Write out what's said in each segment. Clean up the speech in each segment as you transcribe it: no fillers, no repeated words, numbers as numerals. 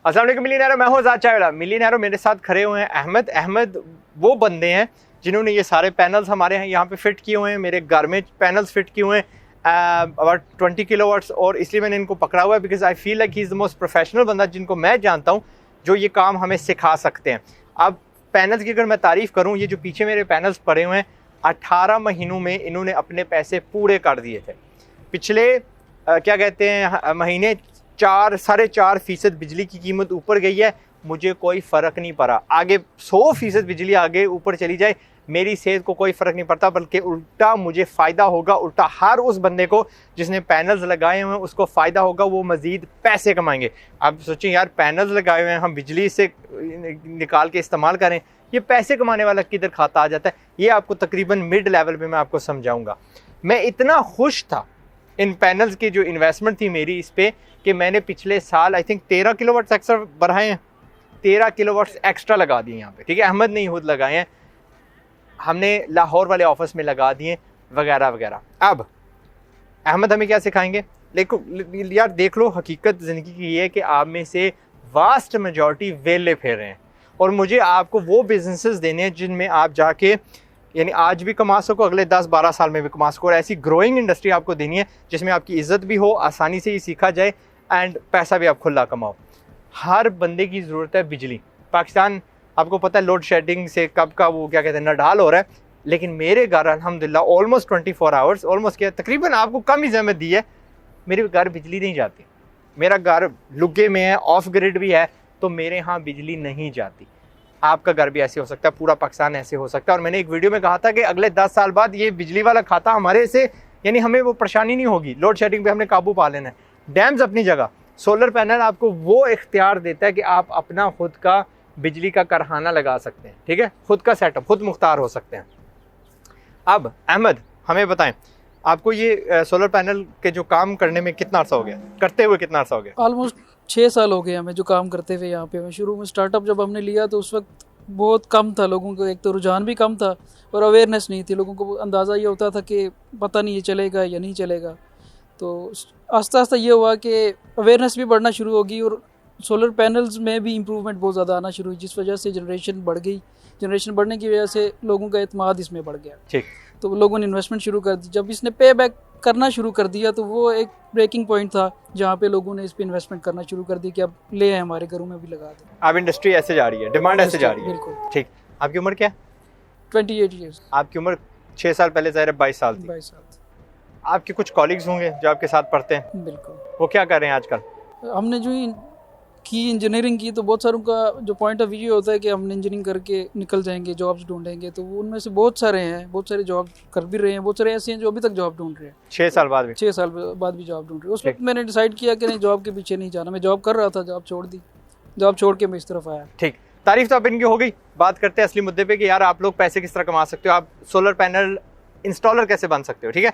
अस्सलाम वालेकुम मिलियनेरो, मैं हूं आज़ाद चाइवाला। मिलियनेरो मेरे साथ खड़े हुए हैं अहमद वो बंदे हैं जिन्होंने ये सारे पैनल्स हमारे यहाँ पे फिट किए हुए हैं। मेरे घर में पैनल्स फिट किए हुए हैं अबाउट 20 किलोवाट्स, और इसलिए मैंने इनको पकड़ा हुआ है because I feel like he is the most professional बंदा जिनको मैं जानता हूँ जो ये काम हमें सिखा सकते हैं। अब पैनल्स की अगर मैं तारीफ़ करूँ, ये जो पीछे मेरे पैनल्स पड़े हुए हैं 18 महीनों में इन्होंने अपने पैसे पूरे कर दिए थे। पिछले क्या कहते हैं महीने 4.5% बिजली की कीमत ऊपर गई है, मुझे कोई फ़र्क नहीं पड़ा। आगे 100% बिजली आगे ऊपर चली जाए, मेरी सेहत को कोई फ़र्क नहीं पड़ता, बल्कि उल्टा मुझे फ़ायदा होगा। उल्टा हर उस बंदे को जिसने पैनल्स लगाए हुए हैं उसको फ़ायदा होगा, वो मज़ीद पैसे कमाएंगे। आप सोचें यार, पैनल्स लगाए हुए हैं, हम बिजली से निकाल के इस्तेमाल करें, ये पैसे कमाने वाला किधर खाता आ जाता है। ये आपको तकरीबन मिड लेवल पे मैं आपको समझाऊँगा। मैं इतना खुश था इन पैनल्स की जो इन्वेस्टमेंट थी मेरी इस पर कि मैंने पिछले साल आई थिंक 13 किलोवाट्स एक्स्ट्रा बढ़ाए हैं, 13 किलोवाट्स एक्स्ट्रा लगा दिए यहाँ पे। ठीक है, अहमद ने ही खुद लगाए हैं, हमने लाहौर वाले ऑफिस में लगा दिए वगैरह वगैरह। अब अहमद हमें क्या सिखाएंगे? देखो यार, देख लो, हकीकत ज़िंदगी की ये है कि आप में से वास्ट मेजॉरिटी वेले फिर रहे हैं, और मुझे आपको वो बिजनेसेस देने हैं जिनमें आप जाके यानी आज भी कमा सको, अगले 10-12 साल में भी कमा सको, और ऐसी ग्रोइंग इंडस्ट्री आपको देनी है जिसमें आपकी इज्जत भी हो, आसानी से ही सीखा जाए एंड पैसा भी आप खुला कमाओ। हर बंदे की ज़रूरत है बिजली। पाकिस्तान आपको पता है लोड शेडिंग से कब का वो क्या कहते हैं नडाल हो रहा है, लेकिन मेरे घर अल्हम्दुलिल्लाह ऑलमोस्ट 24 आवर्स, ऑलमोस्ट क्या तकरीबन आपको कम ही ज़हमत दी है, मेरे घर बिजली नहीं जाती। मेरा घर लुगे में है, ऑफ ग्रिड भी है, तो मेरे यहाँ बिजली नहीं जाती। आपका घर भी ऐसे हो सकता है, पूरा पाकिस्तान ऐसे हो सकता है। और मैंने एक वीडियो में कहा था कि अगले 10 साल बाद ये बिजली वाला खाता हमारे से यानी हमें वो परेशानी नहीं होगी, लोड शेडिंग पे हमने काबू पा लेना है। डैम्स अपनी जगह, सोलर पैनल आपको वो इख्तियार देता है कि आप अपना खुद का बिजली का कारखाना लगा सकते हैं। ठीक है, खुद का सेटअप, खुद मुख्तार हो सकते हैं। अब अहमद हमें बताएं, आपको ये सोलर पैनल के जो काम करने में कितना अर्सा हो गया, करते हुए कितना अर्सा हो गया? ऑलमोस्ट 6 साल हो गए हमें जो काम करते हुए यहाँ पे। मैं शुरू में स्टार्टअप जब हमने लिया तो उस वक्त बहुत कम था लोगों को, एक तो रुझान भी कम था और अवेयरनेस नहीं थी। लोगों को अंदाज़ा ये होता था कि पता नहीं ये चलेगा या नहीं चलेगा। तो आस्ता आस्ता ये हुआ कि अवेयरनेस भी बढ़ना शुरू होगी और सोलर पैनल्स में भी इम्प्रूवमेंट बहुत ज़्यादा आना शुरू हुई, जिस वजह से जनरेशन बढ़ गई। जनरेशन बढ़ने की वजह से लोगों का एतमाद इसमें बढ़ गया। ठीक, तो लोगों ने इन्वेस्टमेंट शुरू कर दी। जब इसने पे बैक करना शुरू कर दिया तो वो एक ब्रेकिंग पॉइंट था जहाँ पे लोगों ने इस पे इन्वेस्टमेंट करना शुरू कर दी कि अब ले आए हमारे घरों में भी लगा दें। अब इंडस्ट्री ऐसे जा रही है, डिमांड ऐसे जा रही है। बिल्कुल ठीक, आपकी उम्र क्या है? 28 ईयर्स। आपकी उम्र 6 साल पहले ज़ाहिर है 22 साल थी। 22 साल। आपके कुछ कॉलीग्स होंगे जो आपके साथ पढ़ते हैं, बिल्कुल। वो क्या कर रहे हैं आजकल? हमने जो की इंजीनियरिंग की तो बहुत सारों का जो पॉइंट ऑफ व्यू होता है कि हम इंजीनियरिंग करके निकल जाएंगे, जॉब्स ढूंढेंगे। तो उनमें से बहुत सारे हैं, बहुत सारे जॉब कर भी रहे हैं, बहुत सारे ऐसे हैं जो अभी तक जॉब ढूंढ रहे हैं। 6 साल बाद भी? 6 साल बाद भी जॉब ढूंढ रहे हैं। उस वक्त मैंने डिसाइड किया कि नहीं, जॉब के पीछे नहीं जाना। मैं जॉब कर रहा था, जॉब छोड़ दी, जॉब छोड़ के मैं इस तरफ आया। ठीक, तारीफ तो अब इनकी हो गई। बात करते हैं असली मुद्दे पे कि यार आप लोग पैसे किस तरह कमा सकते हो, आप सोलर पैनल इंस्टॉलर कैसे बन सकते हो। ठीक है,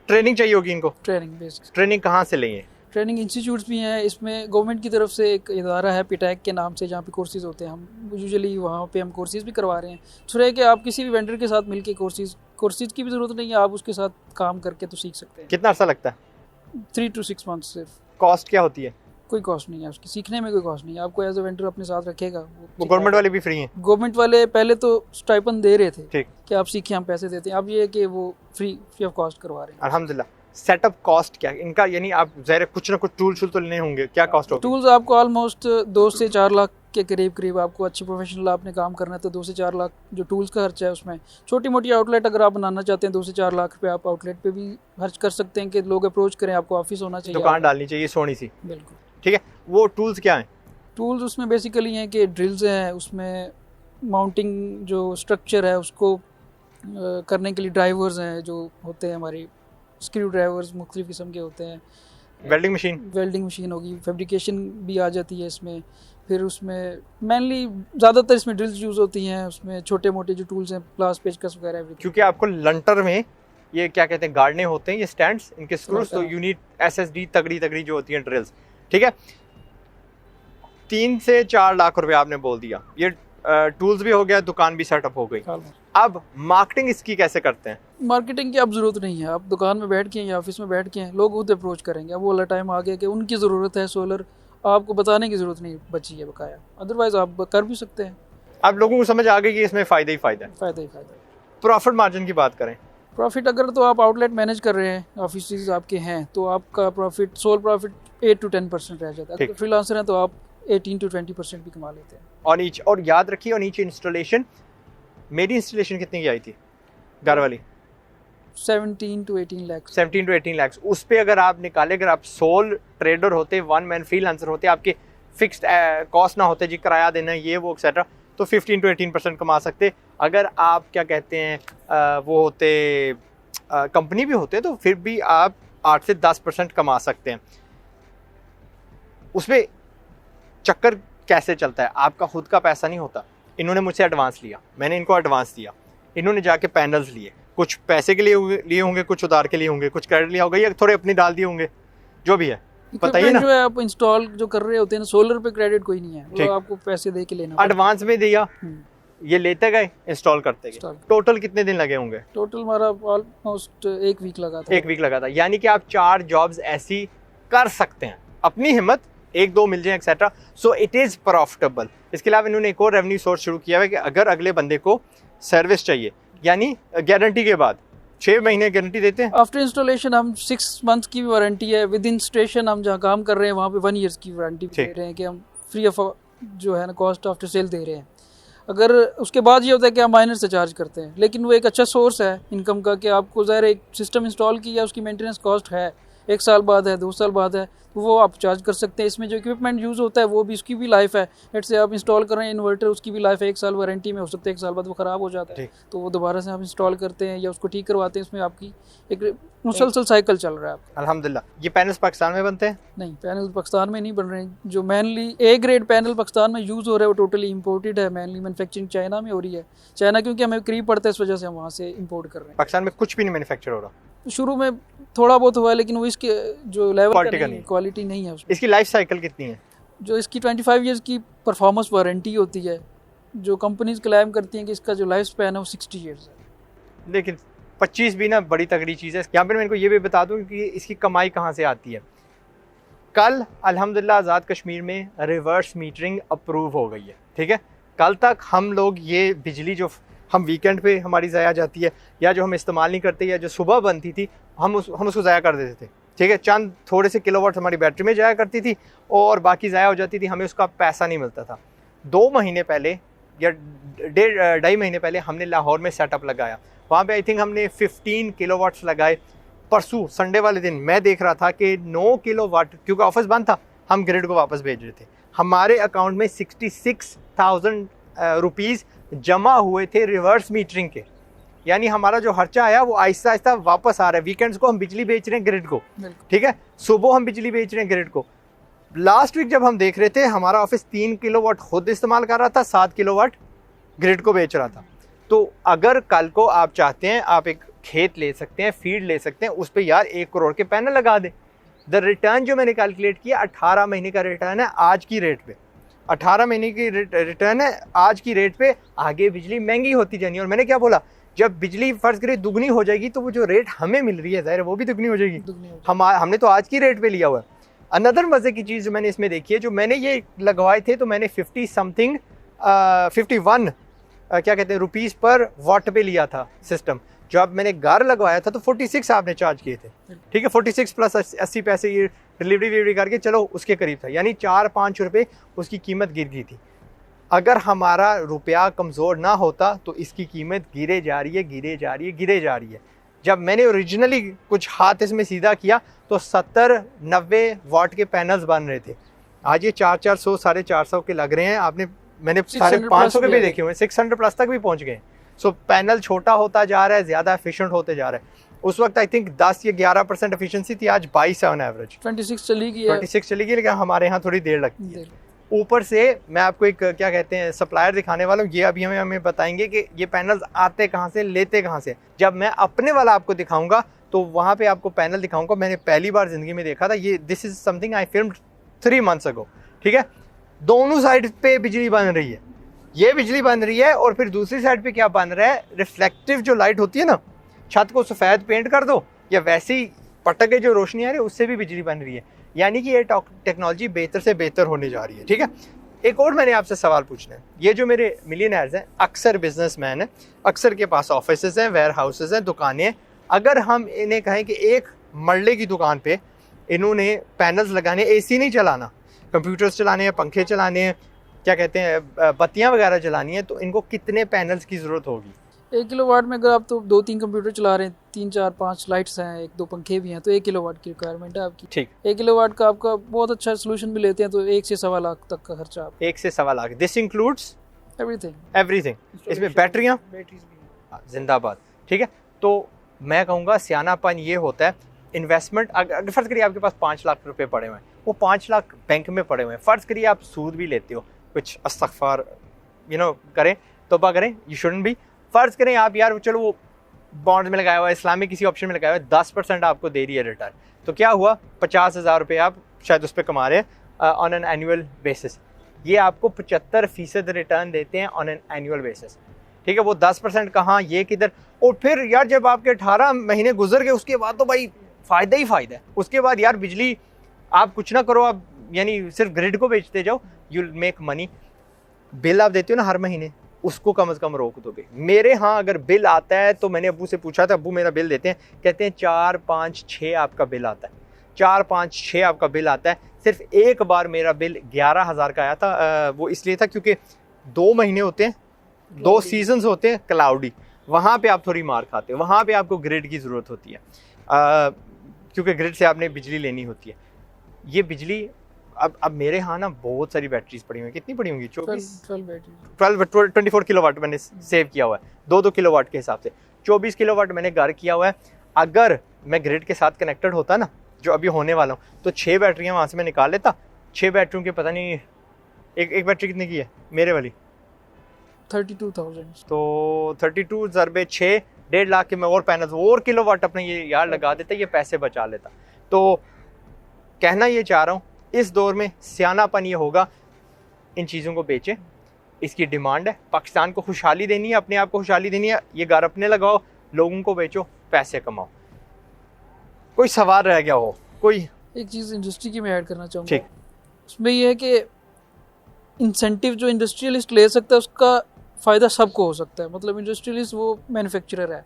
ट्रेनिंग चाहिए होगी इनको। ट्रेनिंग बेसिक ट्रेनिंग कहाँ से लेंगे? ट्रेनिंग इंस्टीट्यूट्स भी हैं। इसमें गवर्नमेंट की तरफ से एक इदारा है पिटैक के नाम से, जहाँ पे कोर्सेज़ होते हैं। हम यूजुअली वहाँ पे हम कोर्सेज़ भी करवा रहे हैं। दूसरा है कि आप किसी भी वेंडर के साथ मिलके कोर्सेज़ की भी ज़रूरत नहीं है, आप उसके साथ काम करके तो सीख सकते हैं। कितना अर्सा लगता है? 3 to 6 मंथ्स सिर्फ। कॉस्ट क्या होती है? कोई कॉस्ट नहीं है उसकी, सीखने में कोई कॉस्ट नहीं है। आपको एज ए वेंडर अपने साथ रखेगा। वो गवर्नमेंट वाले भी फ्री हैं? गवर्नमेंट वाले पहले तो स्टाइपेंड दे रहे थे। ठीक, कि आप सीखिए, हम पैसे देते हैं। अब ये है कि वो फ्री ऑफ कॉस्ट करवा रहे हैं। अल्हम्दुलिल्लाह। सेटअप कॉस्ट क्या है इनका, यानी आप ज़ाहिर कुछ ना कुछ टूल तो लेने होंगे, क्या कॉस्ट होगी? टूल्स आपको ऑलमोस्ट 2 से 4 लाख के करीब आपको अच्छी प्रोफेशनल आपने काम करना है तो 2 से 4 लाख जो टूल्स का खर्चा है उसमें। छोटी मोटी आउटलेट अगर आप बनाना चाहते हैं 2 से 4 लाख रुपये आप आउटलेट पे भी खर्च कर सकते हैं कि लोग अप्रोच करें, आपको ऑफिस होना चाहिए, दुकान डालनी चाहिए सोनी सी। बिल्कुल। ठीक है, वो टूल्स क्या हैं? टूल्स उसमें बेसिकली हैं कि ड्रिल्स हैं, उसमें माउंटिंग जो स्ट्रक्चर है उसको करने के लिए ड्राइवर्स हैं जो होते हैं हमारी, स्क्रू ड्राइवर्स मुख्तलिफ किस्म के होते हैं। वेल्डिंग मशीन होगी, फैब्रिकेशन भी आ जाती है इसमें। फिर उसमें मेनली ज़्यादातर इसमें ड्रिल्स यूज़ होती हैं, उसमें छोटे मोटे जो टूल्स हैं प्लास पेचकस वगैरह। क्योंकि आपको लंटर में ये क्या कहते हैं गाड़ने होते हैं, ये स्टैंड्स, इनके स्क्रूज, तो यूनिट SSD तगड़ी जो होती हैं ड्रिल्स। ठीक है, 3 से 4 लाख रुपए आपने बोल दिया, ये टूल्स भी हो गया, दुकान भी सेटअप हो गई। अब मार्केटिंग इसकी कैसे करते हैं? मार्केटिंग की अब ज़रूरत नहीं है। आप दुकान में बैठ के या ऑफिस में बैठ के लोग खुद अप्रोच करेंगे। अब वो वाला टाइम आ गया कि उनकी ज़रूरत है सोलर, आपको बताने की ज़रूरत नहीं बची है बकाया, अदरवाइज़ आप कर भी सकते हैं। आप लोगों को समझ आ गई कि इसमें फ़ायदा ही फ़ायदा है। फ़ायदा ही फ़ायदा। प्रॉफिट मार्जिन की बात करें, प्रॉफिट अगर तो आप आउटलेट मैनेज कर रहे हैं, ऑफिस आपके हैं, तो आपका प्रॉफिट सोल प्रॉफिट 8 to 10% रह जाता है। अगर फ्रीलांसर हैं तो आप 18 to 20% भी कमा लेते हैं ऑन ईच। और याद रखिए ऑन ईच इंस्टॉलेशन, मेरी इंस्टॉलेशन कितने की आई थी घर वाली? 17 to 18 लाख। 17 to 18 लाख। उस पे अगर आप निकाले, अगर आप सोल ट्रेडर होते, वन मैन फ्रीलांसर होते, आपके फिक्स्ड कॉस्ट ना होते जी, किराया देना ये वो एक्सेट्रा, तो 15 to 18% कमा सकते। अगर आप क्या कहते हैं वो होते कंपनी भी होते तो फिर भी आप 8 से 10% कमा सकते हैं। उसमें चक्कर कैसे चलता है, आपका खुद का पैसा नहीं होता। इन्होंने मुझसे एडवांस लिया, मैंने इनको एडवांस दिया, इन्होंने जाके पैनल्स लिए, कुछ पैसे के लिए होंगे, कुछ उधार के लिए होंगे, कुछ क्रेडिट लिया होगा या थोड़े अपनी डाल दिए होंगे, जो भी है बताइए ना। जो है आप इंस्टॉल जो कर रहे होते हैं सोलर पे क्रेडिट कोई नहीं है, वो आपको पैसे दे के लेना, एडवांस में दिया, ये लेते गए, इंस्टॉल करते गए। टोटल कितने दिन लगे होंगे? टोटल हमारा ऑलमोस्ट 1 वीक लगा था। 1 वीक लगा था, यानी कि आप 4 जॉब्स ऐसी कर सकते हैं, अपनी हिम्मत, 1-2 मिल जाए etcetera, so it is profitable. इसके अलावा इन्होंने एक और रेवेन्यू सोर्स शुरू किया है कि अगर अगले बंदे को सर्विस चाहिए, यानी गारंटी के बाद 6 महीने गारंटी देते हैं। आफ्टर इंस्टॉलेशन हम 6 मंथ की वारंटी है, विद इन स्टेशन हम जहाँ काम कर रहे हैं वहाँ पे 1 ईयर की वारंटी दे रहे हैं कि हम फ्री ऑफ जो है ना कॉस्ट आफ्टर सेल दे रहे हैं। अगर उसके बाद ये होता है कि हम माइनर से चार्ज करते हैं, लेकिन वो एक अच्छा सोर्स है इनकम का कि आपको ज़ाहिर एक सिस्टम इंस्टॉल किया, उसकी मेंटेनेंस कॉस्ट है 1 साल बाद है, 2 साल बाद है, तो वो आप चार्ज कर सकते हैं। इसमें जो इक्विपमेंट यूज़ होता है वो भी, उसकी भी लाइफ है। लेट्स से आप इंस्टॉल कर रहे हैं इन्वर्टर, उसकी भी लाइफ है 1 साल वारंटी में, हो सकता है 1 साल बाद वो ख़राब हो जाता है, तो वो दोबारा से आप इंस्टॉल करते हैं या उसको ठीक करवाते हैं। इसमें आपकी एक मुसलसल साइकिल चल रहा है आपका। अल्हम्दुलिल्लाह। ये पैनल्स पाकिस्तान में बनते हैं? नहीं, पैनल पाकिस्तान में नहीं बन रहे हैं। जो mainly A grade panel Pakistan में यूज़ हो रहा है वो टोटली इंपोर्टेड है। मेनली मैन्युफैक्चरिंग चाइना में हो रही है। चाइना क्योंकि हमें करीब पड़ता है, इस वजह से हम वहाँ से इंपोर्ट कर रहे हैं। पाकिस्तान में कुछ भी नहीं मैन्युफैक्चर हो रहा? शुरू में थोड़ा बहुत हुआ है, लेकिन वो इसके जो लेवल का क्वालिटी नहीं है उसमें। इसकी लाइफ साइकिल कितनी है? जो इसकी 25 ईयर्स की परफॉर्मेंस वारंटी होती है, जो कंपनीज क्लेम करती हैं कि इसका जो लाइफ स्पैन है वो 60 ईयर्स है। लेकिन 25 भी ना बड़ी तगड़ी चीज़ है। यहाँ पर मैं इनको ये भी बता दूँ कि इसकी कमाई कहाँ से आती है। कल अल्हम्दुलिल्लाह आज़ाद कश्मीर में रिवर्स मीटरिंग अप्रूव हो गई है, ठीक है। कल तक हम लोग ये बिजली जो हम वीकेंड पे हमारी ज़ाया जाती है या जो हम इस्तेमाल नहीं करते या जो सुबह बनती थी, हम उसको ज़ाया कर देते थे, ठीक है। चंद थोड़े से किलोवाट हमारी बैटरी में जाया करती थी और बाकी ज़ाया हो जाती थी, हमें उसका पैसा नहीं मिलता था। 2 महीने पहले या 1.5 महीने पहले हमने लाहौर में सेटअप लगाया। वहाँ पे आई थिंक हमने 15 किलोवाट्स लगाए। परसों संडे वाले दिन मैं देख रहा था कि 9 किलोवाट, क्योंकि ऑफिस बंद था, हम ग्रिड को वापस भेज रहे थे। हमारे अकाउंट में 66,000 रुपीज़ जमा हुए थे रिवर्स मीटरिंग के, यानी हमारा जो खर्चा आया वो आहिस्ता आहिस्ता वापस आ रहा है। वीकेंड्स को हम बिजली बेच रहे हैं ग्रिड को, ठीक है, सुबह हम बिजली बेच रहे हैं ग्रिड को। लास्ट वीक जब हम देख रहे थे, हमारा ऑफिस 3 किलोवाट खुद इस्तेमाल कर रहा था, 7 किलोवाट ग्रिड को बेच रहा था। तो अगर कल को आप चाहते हैं, आप एक खेत ले सकते हैं, फील्ड ले सकते हैं, उस पर यार 1 करोड़ के पैनल लगा दें। द रिटर्न जो मैंने कैलकुलेट किया 18 महीने का रिटर्न है आज की रेट पे। 18 महीने की रिटर्न है आज की रेट पे। आगे बिजली महंगी होती जानी है, और मैंने क्या बोला, जब बिजली फर्ज करे दुगनी हो जाएगी तो वो जो रेट हमें मिल रही है ज़ाहिर है वो भी दुगनी हो जाएगी। हमने तो आज की रेट पे लिया हुआ है। अनदर मज़े की चीज़ जो मैंने इसमें देखी है, जो मैंने ये लगवाए थे तो मैंने 51 क्या कहते हैं रुपीज़ पर वाट पे लिया था सिस्टम। जब मैंने घर लगवाया था तो 46 आपने चार्ज किए थे, ठीक है, 46 प्लस 80 पैसे ये डिलीवरी करके चलो उसके करीब था, यानी 4-5 रुपये उसकी कीमत गिर गई थी। अगर हमारा रुपया कमज़ोर ना होता तो इसकी कीमत गिरे जा रही है। जब मैंने ओरिजिनली कुछ हाथ इसमें सीधा किया तो 70-90 वाट के पैनल्स बन रहे थे। आज ये 400-400 450 के लग रहे हैं। मैंने 550 के भी देखे हुए, 600 प्लस तक भी पहुंच गए। सो पैनल छोटा होता जा रहा है, ज़्यादा एफिशिएंट होते जा रहा है। उस वक्त आई थिंक 10 या 11% एफिशिएंसी थी, आज 22 है ऑन एवरेज। 26 चली गई, लेकिन हमारे यहाँ थोड़ी देर लगती है। ऊपर से मैं आपको एक क्या कहते हैं सप्लायर दिखाने वाला हूँ, ये अभी हमें बताएंगे कि ये पैनल्स आते कहाँ से, लेते कहाँ से। जब मैं अपने वाला आपको दिखाऊंगा तो वहाँ पे आपको पैनल दिखाऊंगा। मैंने पहली बार ज़िंदगी में देखा था ये। This is something I filmed 3 months ago, ठीक है। दोनों साइड पे बिजली बन रही है, ये बिजली बन रही है, और फिर दूसरी साइड पे क्या बन रहा है, रिफ्लेक्टिव जो लाइट होती है ना, छत को सफ़ेद पेंट कर दो या वैसी पटक के जो रोशनी आ रही है उससे भी बिजली बन रही है। यानी कि ये टेक्नोलॉजी बेहतर से बेहतर होने जा रही है। ठीक है, एक और मैंने आपसे सवाल पूछना है। ये जो मेरे मिलियनेयर्स हैं अक्सर बिजनेसमैन हैं, अक्सर के पास ऑफिसेज हैं, वेयर हाउसेज हैं, दुकानें हैं। अगर हम इन्हें कहें कि एक मरले की दुकान पे इन्होंने पैनल्स लगाने, एसी नहीं चलाना, कंप्यूटर्स चलाने हैं, पंखे चलाने हैं, क्या कहते हैं, बत्तियां वगैरह चलानी है, तो इनको कितने पैनल्स की ज़रूरत होगी? 1 किलोवाट में अगर आप तो 2-3 कंप्यूटर चला रहे हैं, 3-4-5 लाइट्स हैं, 1-2 पंखे भी हैं, तो 1 किलोवाट की रिक्वायरमेंट है आपकी। ठीक, 1 किलोवाट का आपका बहुत अच्छा सोल्यूशन भी लेते हैं तो 1 से सवा लाख तक का खर्चा आप। 1 से सवा लाख। This includes everything. इसमें बैटरियाँ जिंदाबाद। ठीक है, तो मैं कहूँगा सियानापन ये होता है, इन्वेस्टमेंट अगर फ़र्ज़ करिए आपके पास 5 लाख रुपए पड़े हुए हैं, वो 5 लाख बैंक में पड़े हुए हैं, फ़र्ज़ करिए आप सूद भी लेते हो, कुछ अस्तगफार करें, तौबा करें, यू शुडंट बी। फ़र्ज़ करें आप यार चलो वो बॉन्ड में लगाया हुआ है, इस्लामिक किसी ऑप्शन में लगाया हुआ है, 10% आपको दे रही है रिटर्न, तो क्या हुआ 50,000 रुपये आप शायद उस पर कमा रहे हैं ऑन एन एनुअल बेसिस। ये आपको 75% रिटर्न देते हैं ऑन एन एनुअल बेसिस। ठीक है, वो 10% कहाँ, ये किधर। और फिर यार जब आपके 18 महीने गुजर गए उसके बाद तो भाई फ़ायदा ही फ़ायदा है। उसके बाद यार बिजली आप कुछ ना करो, आप यानी सिर्फ ग्रिड को बेचते जाओ, यूल मेक मनी। बिल आप देते हो ना हर महीने, उसको कम से कम रोक दोगे। मेरे यहाँ अगर बिल आता है तो मैंने अब्बू से पूछा था, अब्बू मेरा बिल देते हैं, कहते हैं 4-5-6 आपका बिल आता है, 4-5-6 आपका बिल आता है। सिर्फ एक बार मेरा बिल 11,000 का आया था, वो इसलिए था क्योंकि 2 महीने होते हैं, 2 सीजन्स होते हैं क्लाउडी, वहाँ पे आप थोड़ी मार खाते हो, वहाँ पे आपको ग्रिड की ज़रूरत होती है, क्योंककि ग्रिड से आपने बिजली लेनी होती है। ये बिजली अब मेरे यहाँ ना बहुत सारी बैटरीज पड़ी हुई हैं, कितनी पड़ी होंगी? 24 किलोवाट मैंने सेव किया हुआ है, 2-2 किलोवाट के हिसाब से 24 किलोवाट मैंने घर किया हुआ है। अगर मैं ग्रिड के साथ कनेक्टेड होता ना, जो अभी होने वाला हूँ, तो 6 बैटरियाँ वहाँ से मैं निकाल लेता। 6 बैटरियों के पता नहीं एक बैटरी कितने की है मेरे वाली? 32,000। तो 32 ज़रबे 6, 1.5 लाख के मैं और पैनल्स और किलोवाट अपने ये यार लगा देता, ये पैसे बचा लेता। तो कहना ये चाह रहा हूँ, इस दौर में सियानापन ये होगा, इन चीज़ों को बेचें, इसकी डिमांड है। पाकिस्तान को खुशहाली देनी है, अपने आप को खुशहाली देनी है, ये घर अपने लगाओ, लोगों को बेचो, पैसे कमाओ। कोई सवाल रह गया हो? कोई एक चीज़ इंडस्ट्री की मैं ऐड करना चाहूँगा। ठीक, उसमें ये है कि इंसेंटिव जो इंडस्ट्रियलिस्ट ले सकता है उसका फ़ायदा सबको हो सकता है। मतलब इंडस्ट्रियलिस्ट वो मैन्युफैक्चरर है,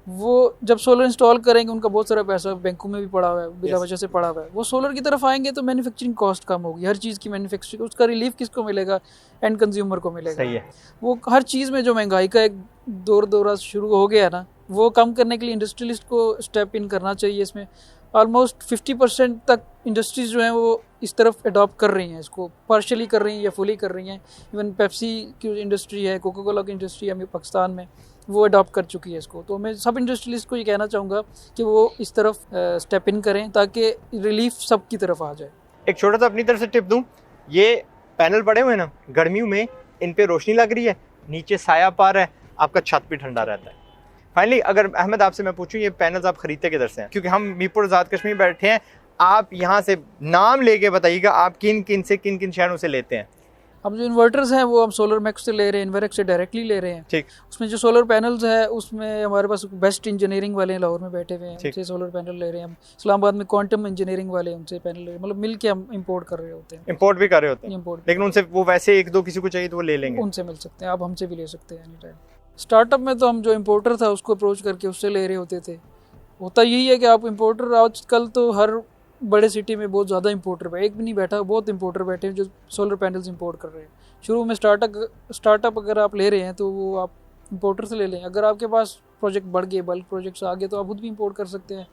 वो जब सोलर इंस्टॉल करेंगे उनका बहुत सारा पैसा बैंकों में भी पड़ा हुआ है, बिला वजह से पड़ा हुआ है, वो सोलर की तरफ आएंगे तो मैन्युफैक्चरिंग कॉस्ट कम होगी, हर चीज़ की मैन्युफैक्चरिंग, उसका रिलीफ किसको मिलेगा? एंड कंज्यूमर को मिलेगा। सही है। वो हर चीज़ में जो महंगाई का एक दौरा शुरू हो गया ना, वो कम करने के लिए इंडस्ट्रियलिस्ट को स्टेप इन करना चाहिए। इसमें ऑलमोस्ट 50% तक इंडस्ट्रीज जो हैं वो इस तरफ अडॉप्ट कर रही हैं, इसको पार्शली कर रही हैं या फुली कर रही हैं। इवन पेप्सी की इंडस्ट्री है, कोका कोला की इंडस्ट्री है पाकिस्तान में, वो अडॉप्ट कर चुकी है इसको। तो मैं सब इंडस्ट्रियलिस्ट को ये कहना चाहूँगा कि वो इस तरफ स्टेप इन करें ताकि रिलीफ सब की तरफ आ जाए। एक छोटा सा अपनी तरफ से टिप दूँ, ये पैनल पड़े हुए ना, गर्मियों में इन पे रोशनी लग रही है, नीचे साया पा रहा है, आपका छत भी ठंडा रहता है। फाइनली अगर अहमद आपसे मैं पूछूं, ये पैनल्स आप खरीदते किधर से हैं? क्योंकि हम मीरपुर आज़ाद कश्मीर बैठे हैं, आप यहाँ से नाम लेके बताइएगा आप किन किन शहरों से लेते हैं? अब जो इन्वर्टर्स हैं वो हम सोलर मैक्स से ले रहे हैं, इन्वेरेक्स से डायरेक्टली ले रहे हैं। ठीक। उसमें जो सोलर पैनल्स है उसमें हमारे पास बेस्ट इंजीनियरिंग वाले हैं, लाहौर में बैठे हुए हैं, उनसे सोलर पैनल ले रहे हैं हम। इस्लामाबाद में क्वांटम इंजीनियरिंग वाले उनसे पैनल ले रहे हैं। मतलब मिल के हम इंपोर्ट कर रहे होते हैं। इंपोर्ट भी कर रहे होते हैं? इंपोर्ट, लेकिन उनसे वो वैसे 1-2 किसी को चाहिए तो वो ले लेंगे, उनसे मिल सकते हैं, आप हमसे भी ले सकते हैं एनी टाइम। स्टार्टअप में तो हम जो इम्पोर्टर था उसको अप्रोच करके उससे ले रहे होते थे। होता यही है कि आप इम्पोर्टर, आजकल तो हर बड़े सिटी में बहुत ज़्यादा इंपोर्टर है, एक भी नहीं बैठा, बहुत इंपोर्टर बैठे हैं जो सोलर पैनल्स इंपोर्ट कर रहे हैं। शुरू में स्टार्टअप अगर आप ले रहे हैं तो वो आप इंपोर्टर से ले लें। अगर आपके पास प्रोजेक्ट बढ़ गए, बल्क प्रोजेक्ट्स आ गए, तो आप खुद भी इंपोर्ट कर सकते हैं,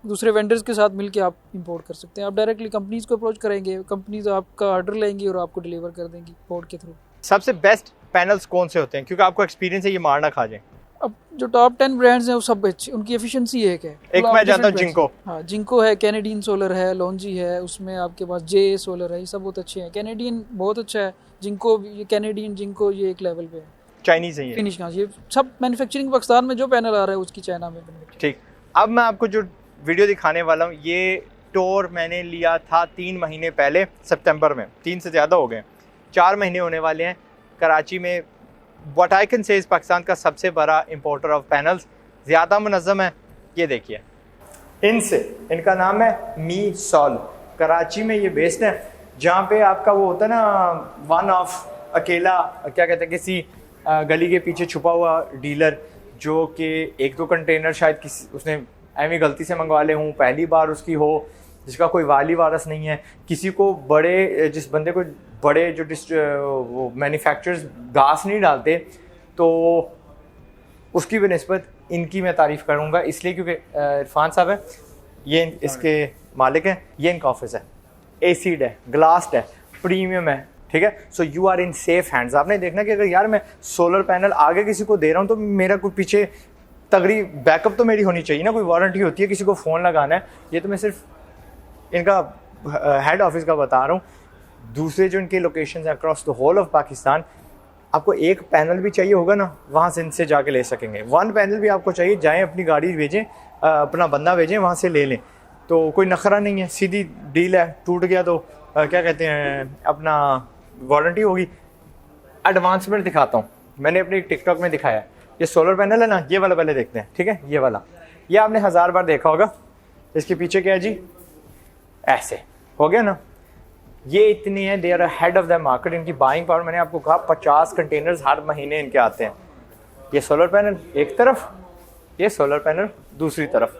दूसरे वेंडर्स के साथ मिलकर आप इंपोर्ट कर सकते हैं। आप डायरेक्टली कंपनीज़ को अप्रोच करेंगे, कंपनीज़ आपका ऑर्डर लेंगी और आपको डिलीवर कर देंगी पोर्ट के थ्रू। सबसे बेस्ट पैनल्स कौन से होते हैं, क्योंकि आपको एक्सपीरियंस है, ये मारना खा जाए? अब जो टॉप 10 ब्रांड्स हैं वो सब अच्छी, उनकी एफिशिएंसी एक है। एक मैं जानता हूँ जिंको, हाँ जिंको है, कैनेडियन सोलर है, लॉन्जी है, उसमें आपके पास जे सोलर है, ये सब बहुत अच्छे हैं। कैनेडियन बहुत अच्छा है, जिंको ये कैनेडियन जिंको ये एक लेवल पे है। चाइनीज है ये फिनिश का, ये सब मैन्युफैक्चरिंग पाकिस्तान में जो पैनल आ रहा है उसकी चाइना में। ठीक, अब मैं आपको जो वीडियो दिखाने वाला हूँ, ये टूर मैंने लिया था 3 महीने पहले, सितंबर में। 3 से ज़्यादा हो गए, 4 महीने होने वाले हैं। कराची में व्हाट आई कैन से इस पाकिस्तान का सबसे बड़ा इंपोर्टर ऑफ पैनल्स, ज़्यादा मुनज़्ज़म है। ये देखिए, इनका नाम है मी सॉल। कराची में ये बेस्ड है, जहाँ पे आपका वो होता है ना वन ऑफ अकेला क्या कहते हैं किसी गली के पीछे छुपा हुआ डीलर, जो कि 1-2 कंटेनर शायद किसी उसने ऐਵੇਂ गलती से मंगवा ले हूँ, पहली बार उसकी हो, जिसका कोई वाली वारस नहीं है, किसी को बड़े जिस बंदे को बड़े जो वो मैन्युफैक्चरर्स घास नहीं डालते, तो उसकी बनस्बत इनकी मैं तारीफ़ करूँगा इसलिए क्योंकि इरफान साहब है, ये इसके मालिक हैं, ये इनका ऑफिस है, एसीड है, ग्लास्ड है, प्रीमियम है, ठीक है। So you are in safe hands. आपने देखना कि अगर यार मैं सोलर पैनल आगे किसी को दे रहा हूँ तो मेरा कोई पीछे तगड़ी बैकअप तो मेरी होनी चाहिए ना, कोई वारंटी होती है, किसी को फ़ोन लगाना है, ये तो मैं सिर्फ इनका हेड ऑफिस का बता रहा हूँ। दूसरे जो इनके लोकेशंस हैं across the whole of Pakistan, आपको एक पैनल भी चाहिए होगा ना, वहाँ से इनसे जाके ले सकेंगे। 1 पैनल भी आपको चाहिए, जाएं अपनी गाड़ी भेजें, अपना बंदा भेजें, वहाँ से ले लें, तो कोई नखरा नहीं है, सीधी डील है। टूट गया तो क्या कहते हैं अपना वारंटी होगी। एडवांसमेंट दिखाता हूँ, मैंने अपनी टिकटॉक में दिखाया। ये सोलर पैनल है ना, ये वाला पहले देखते हैं, ठीक है। ये वाला, ये आपने 1000 बार देखा होगा। इसके पीछे क्या है जी, ऐसे हो गया ना, ये इतनी है, they are head of the market. इनकी बाइंग पावर मैंने आपको कहा 50 कंटेनर्स हर महीने इनके आते हैं। ये सोलर पैनल एक तरफ, ये सोलर पैनल दूसरी तरफ।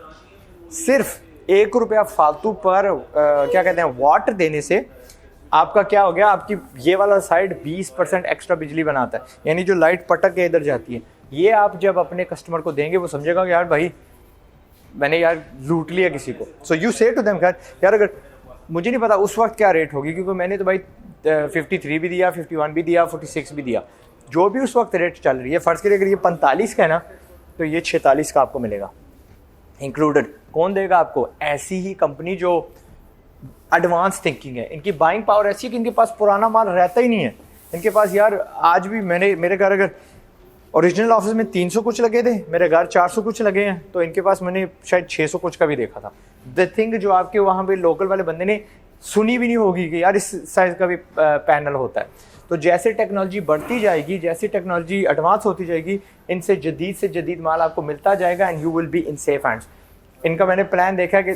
सिर्फ 1 रुपया फालतू पर क्या कहते हैं वाट देने से आपका क्या हो गया, आपकी ये वाला साइड 20% एक्स्ट्रा बिजली बनाता है, यानी जो लाइट पटक के इधर जाती है, ये आप जब अपने कस्टमर को देंगे वो समझेगा कि यार भाई मैंने यार लूट लिया किसी को। सो यू से टू देम यार, अगर मुझे नहीं पता उस वक्त क्या रेट होगी, क्योंकि मैंने तो भाई 53 भी दिया, 51 भी दिया, 46 भी दिया, जो भी उस वक्त रेट चल रही है। फ़र्ज़ करिए अगर ये 45 का है ना, तो ये 46 का आपको मिलेगा इंक्लूडेड। कौन देगा आपको? ऐसी ही कंपनी जो एडवांस थिंकिंग है। इनकी बाइंग पावर ऐसी है कि इनके पास पुराना माल रहता ही नहीं है। इनके पास यार आज भी मेरे घर अगर ओरिजिनल ऑफिस में 300 कुछ लगे थे, मेरे घर 400 कुछ लगे हैं, तो इनके पास मैंने शायद 600 कुछ का भी देखा था। द थिंग जो आपके वहाँ पे लोकल वाले बंदे ने सुनी भी नहीं होगी कि यार इस साइज़ का भी पैनल होता है। तो जैसे टेक्नोलॉजी बढ़ती जाएगी, जैसे टेक्नोलॉजी एडवांस होती जाएगी, इनसे जदीद माल आपको मिलता जाएगा and you will be in safe hands. इनका मैंने प्लान देखा कि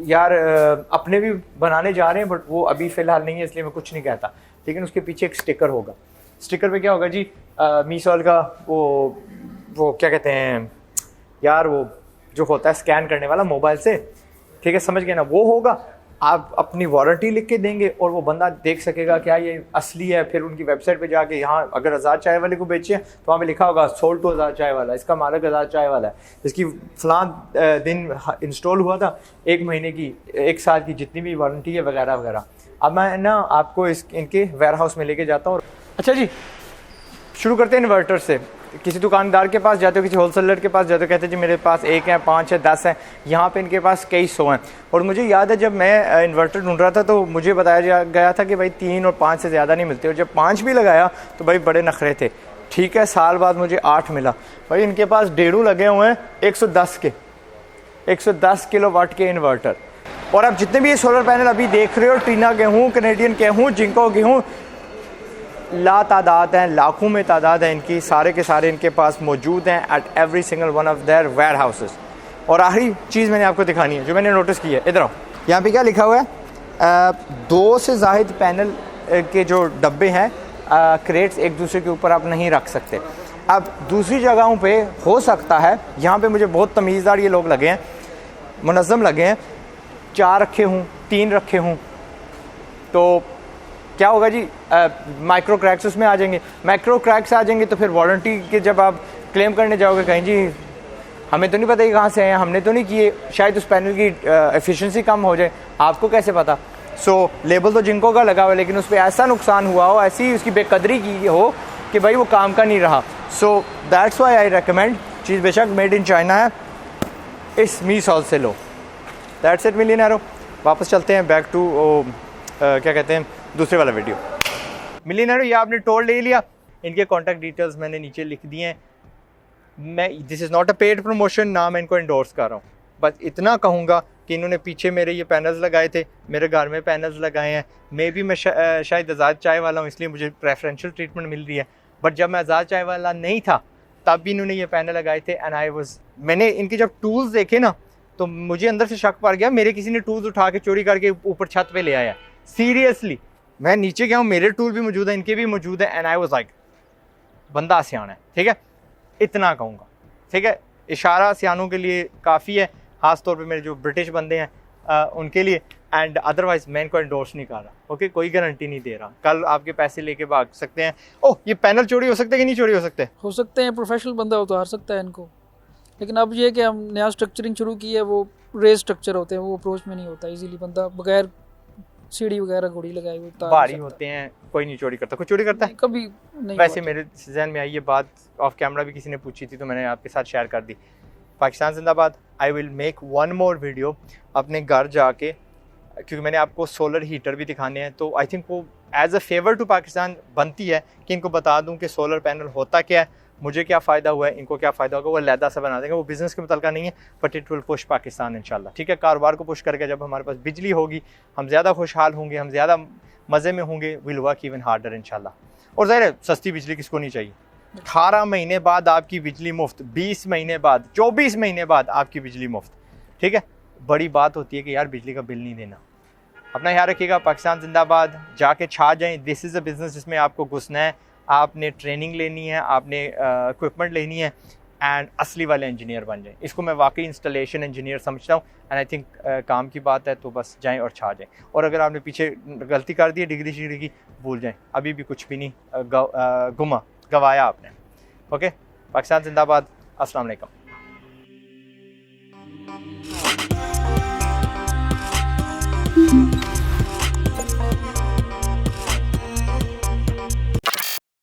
यार अपने भी बनाने जा रहे हैं, बट वो अभी फ़िलहाल नहीं है, इसलिए मैं कुछ नहीं कहता। लेकिन उसके पीछे एक स्टिकर होगा। स्टिकर पे क्या होगा जी, मीसॉल का वो क्या कहते हैं यार, वो जो होता है स्कैन करने वाला मोबाइल से, ठीक है, समझ गए ना, वो होगा। आप अपनी वारंटी लिख के देंगे और वो बंदा देख सकेगा क्या ये असली है। फिर उनकी वेबसाइट पे जाके, यहाँ अगर आज़ाद चाय वाले को बेचे तो वहाँ पे लिखा होगा सोल्ड टू आज़ाद चाय वाला, इसका मालिक आज़ाद चाय वाला है, इसकी फलां दिन इंस्टॉल हुआ था, 1 महीने की, 1 साल की जितनी भी वारंटी है वगैरह वगैरह। अब मैं ना आपको इनके वेयर हाउस में लेके जाता हूँ। अच्छा जी, शुरू करते हैं इन्वर्टर से। किसी दुकानदार के पास जाते हो, किसी होलसेलर के पास जाते हो, कहते हैं जी मेरे पास 1 है, 5 है, 10 है। यहाँ पे इनके पास कई 100 हैं। और मुझे याद है जब मैं इन्वर्टर ढूंढ रहा था तो मुझे बताया गया था कि भाई 3 और 5 से ज़्यादा नहीं मिलते। और जब 5 भी लगाया तो भाई बड़े नखरे थे। ठीक है, साल बाद मुझे 8 मिला। भाई इनके पास 1.5 लगे हुए हैं 110 के, 110 किलोवाट के इन्वर्टर। और आप जितने भी ये सोलर पैनल अभी देख रहे हो, टीना के हों, कैनेडियन के हों, जिंको के हों, ला तादाद हैं, लाखों में तादाद है इनकी, सारे के सारे इनके पास मौजूद हैं at every single one of their warehouses. और आखिरी चीज़ मैंने आपको दिखानी है जो मैंने नोटिस की है, इधर आओ। यहाँ पे क्या लिखा हुआ है, 2 से ज़ायद पैनल के जो डब्बे हैं, क्रेट्स एक दूसरे के ऊपर आप नहीं रख सकते। अब दूसरी जगहों पे हो सकता है, यहाँ पे मुझे बहुत तमीज़दार ये लोग लगे हैं, मुनज़्ज़म लगे हैं, 4 रखे हों, 3 रखे हों, तो क्या होगा जी, माइक्रो क्रैक्स उसमें आ जाएंगे। माइक्रो क्रैक्स आ जाएंगे तो फिर वारंटी के जब आप क्लेम करने जाओगे, कहीं जी हमें तो नहीं पता ये कहाँ से हैं, हमने तो नहीं किए, शायद उस पैनल की एफिशिएंसी कम हो जाए, आपको कैसे पता। सो लेबल तो जिनको का लगा हुआ है, लेकिन उस पर ऐसा नुकसान हुआ हो, ऐसी उसकी बेकदरी की हो कि भाई वो काम का नहीं रहा। So that's why I recommend, चीज़ बेशक मेड इन चाइना है, इस मीसॉल से लो। That's it मिलियनेरो। वापस चलते हैं बैक टू क्या कहते हैं दूसरे वाला वीडियो। मिलियनेरो, ये आपने टोल ले लिया। इनके कॉन्टैक्ट डिटेल्स मैंने नीचे लिख दिए हैं। मैं this is not a paid promotion, ना मैं इनको एंडोर्स कर रहा हूँ, बस इतना कहूँगा कि इन्होंने पीछे मेरे ये पैनल्स लगाए थे, मेरे घर में पैनल्स लगाए हैं। मे बी मैं शायद आज़ाद चाय वाला हूँ इसलिए मुझे प्रेफरेंशियल ट्रीटमेंट मिल रही है, बट जब मैं आज़ाद चाय वाला नहीं था तब भी इन्होंने ये पैनल लगाए थे। एंड मैंने इनके जब टूल्स देखे ना, तो मुझे अंदर से शक पड़ गया, मेरे किसी ने टूल्स उठा के चोरी करके ऊपर छत पे ले आया। सीरियसली मैं नीचे गया हूँ, मेरे टूल भी मौजूद है, इनके भी मौजूद है, एंड आई वाज लाइक बंदा सियाना है, ठीक है, इतना कहूँगा, ठीक है। इशारा सियानों के लिए काफ़ी है, ख़ास तौर पे मेरे जो ब्रिटिश बंदे हैं उनके लिए, एंड अदरवाइज मैं इनको एंडोर्स नहीं कर रहा, ओके, कोई गारंटी नहीं दे रहा, कल आपके पैसे लेके भाग सकते हैं। ओह, ये पैनल चोरी हो सकते हैं कि नहीं चोरी हो सकते? हो सकते हैं, प्रोफेशनल बंदा उतार सकता है इनको, लेकिन अब ये कि हम नया स्ट्रक्चरिंग शुरू की है, वो रेस स्ट्रक्चर होते हैं, वो अप्रोच में नहीं होता इजीली, बंदा बगैर सीढ़ी वगैरह घोड़ी लगाए हुए उतार भारी होते हैं, कोई नहीं चोरी करता। कोई चोरी करता है? कभी नहीं। वैसे मेरे जहन में आई ये बात, ऑफ कैमरा भी किसी ने पूछी थी तो मैंने आपके साथ शेयर कर दी। पाकिस्तान जिंदाबाद। I will make one more video अपने घर जाके, क्योंकि मैंने आपको सोलर हीटर भी दिखाने हैं, तो आई थिंक वो as a favour to Pakistan बनती है कि इनको बता दूं कि सोलर पैनल होता क्या है, मुझे क्या फ़ायदा हुआ है, इनको क्या फ़ायदा होगा, वो अलहदा सा बना देंगे। वो बिज़नेस के मुतल्लिक़ नहीं है, but it will push Pakistan इंशाल्लाह, ठीक है। कारोबार को पुश करके जब हमारे पास बिजली होगी, हम ज़्यादा खुशहाल होंगे, हम ज़्यादा मज़े में होंगे, विल वर्क इवन हार्डर इंशाल्लाह। और ज़ाहिर है सस्ती बिजली किसको नहीं चाहिए। 18 महीने बाद आपकी बिजली मुफ्त, 20 महीने बाद, 24 महीने बाद आपकी बिजली मुफ्त, ठीक है। बड़ी बात होती है कि यार बिजली का बिल नहीं देना। अपना ख्याल रखिएगा। पाकिस्तान जिंदाबाद। जाके छा जाएं। दिस इज़ अ बिज़नेस जिसमें आपको घुसना है, आपने ट्रेनिंग लेनी है, आपने इक्विपमेंट लेनी है, एंड असली वाले इंजीनियर बन जाएं। इसको मैं वाकई इंस्टॉलेशन इंजीनियर समझता हूँ, एंड आई थिंक काम की बात है, तो बस जाएं और छा जाएं। और अगर आपने पीछे गलती कर दी है डिग्री शिग्री की, भूल जाएं, अभी भी कुछ भी नहीं गवाया आपने, ओके। पाकिस्तान जिंदाबाद। अस्सलाम वालेकुम।